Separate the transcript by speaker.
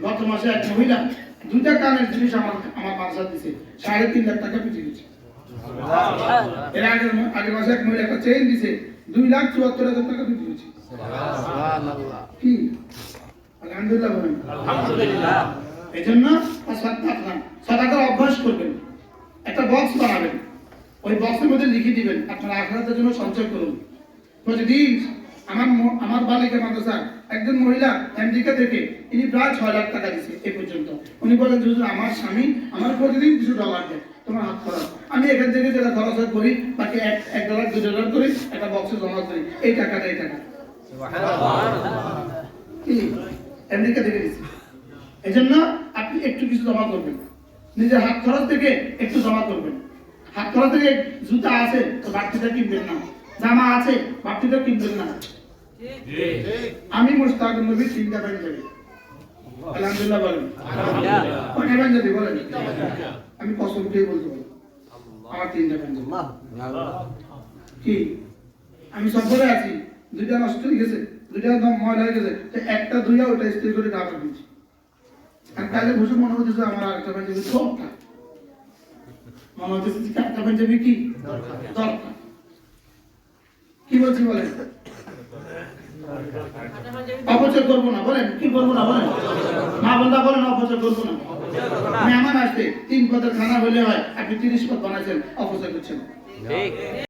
Speaker 1: গত মাসে এক মহিলা দুইটা কানের জিনিস আমার মাদ্রাসা দিছে 3.5 লাখ টাকা পিছিয়ে গেছে। এর আগের মাসে এক মহিলা একটা চেইন দিছে 2,74,000 টাকা পিছিয়ে গেছে। সুবহানাল্লাহ। কি আলহামদুলিল্লাহ বলেন। আলহামদুলিল্লাহ। এজন্য সাদাকার অভ্যাস করবেন। একটা বক্স বানাবেন, ওই বক্সের মধ্যে লিখে দিবেন আপনার আখিরাতের জন্য সঞ্চয় করুন। প্রতিদিন আমার বালিকা মাদ্রাসা একজন মহিলা আমেরিকা থেকে তিনি প্রায় 6 লাখ টাকা দিচ্ছে এ পর্যন্ত। উনি বলেন যে আমার স্বামী আমার প্রতিদিন কিছু ডলার দেয়, তোমার হাত খরচ, আমি এখান থেকে যেটা খরচ করি বাকি $1 $2 করে একটা বক্সে জমা করি, এই টাকাটা কি আমেরিকা থেকে দিচ্ছে। এই জন্য আপনি একটু কিছু জমা করবেন, নিজের হাত খরচ থেকে একটু জমা করবেন। হাত খরচ থেকে জুতা আছে তো বাড়তিটা কিনবেন না, জামা আছে বাড়তিটা কিনবেন না। আমি মুস্তাক নবী 3টা পাঞ্জাবি, আলহামদুলিল্লাহ বলেন। কয়টা পাঞ্জাবি বলেন? আমি কসম দিয়ে বলতে পারি আমার 3টা পাঞ্জাবি। কি আমি সফরে আছি, 2টা নষ্ট হয়ে গেছে, 2টা একদম ময়লা হয়ে গেছে, তো একটা ধুইয়া ওটা ইস্ত্রি করে কাপড় দিচ্ছি। আর কালে বসে মনে হচ্ছে আমার আরেকটা পাঞ্জাবি দরকার, মনে হচ্ছে একটা পাঞ্জাবি কি দরকার। কি বলছি বলেন? অপচয় করবো না, বলেন কি করবো না, বলেন মা বন্ধা বলেন অপচয় করবো না। মেহমান আসবে 3 পদের খানা হলে হয়, আপনি 30 পদ বানাইছেন, অপচয় করছেন।